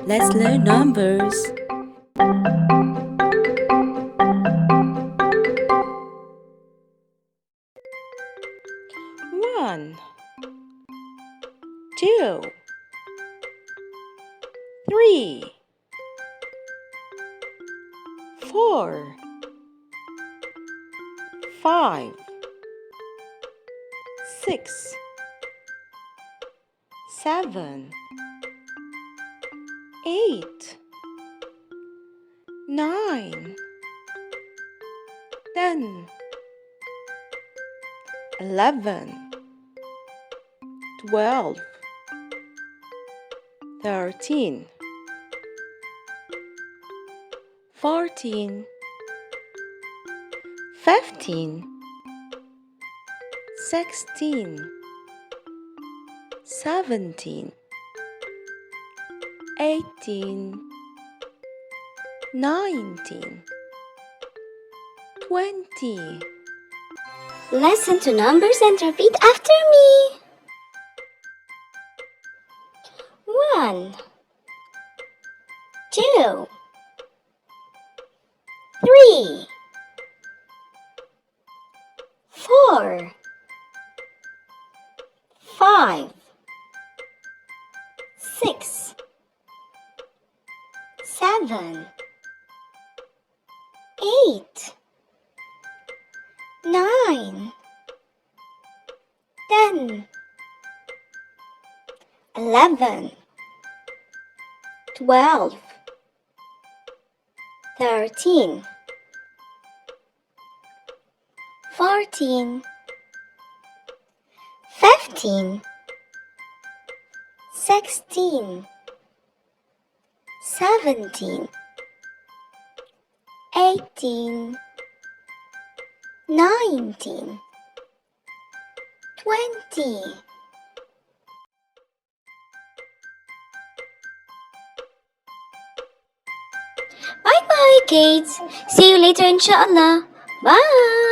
Let's learn numbers. 1, 2, 3, 4, 5, 6, 7, 8, 9, 10, 11, 12, 13, 14, 15, 16, 17, 18, 19, 20. Listen to numbers and repeat after me. 1, 2, 3, 4, 5, 6, 7, 8, 9, 10, 11, 12, 13, 14, 15, 16, 17, 18, 19, 20. Bye bye kids. See you later inshallah. Bye.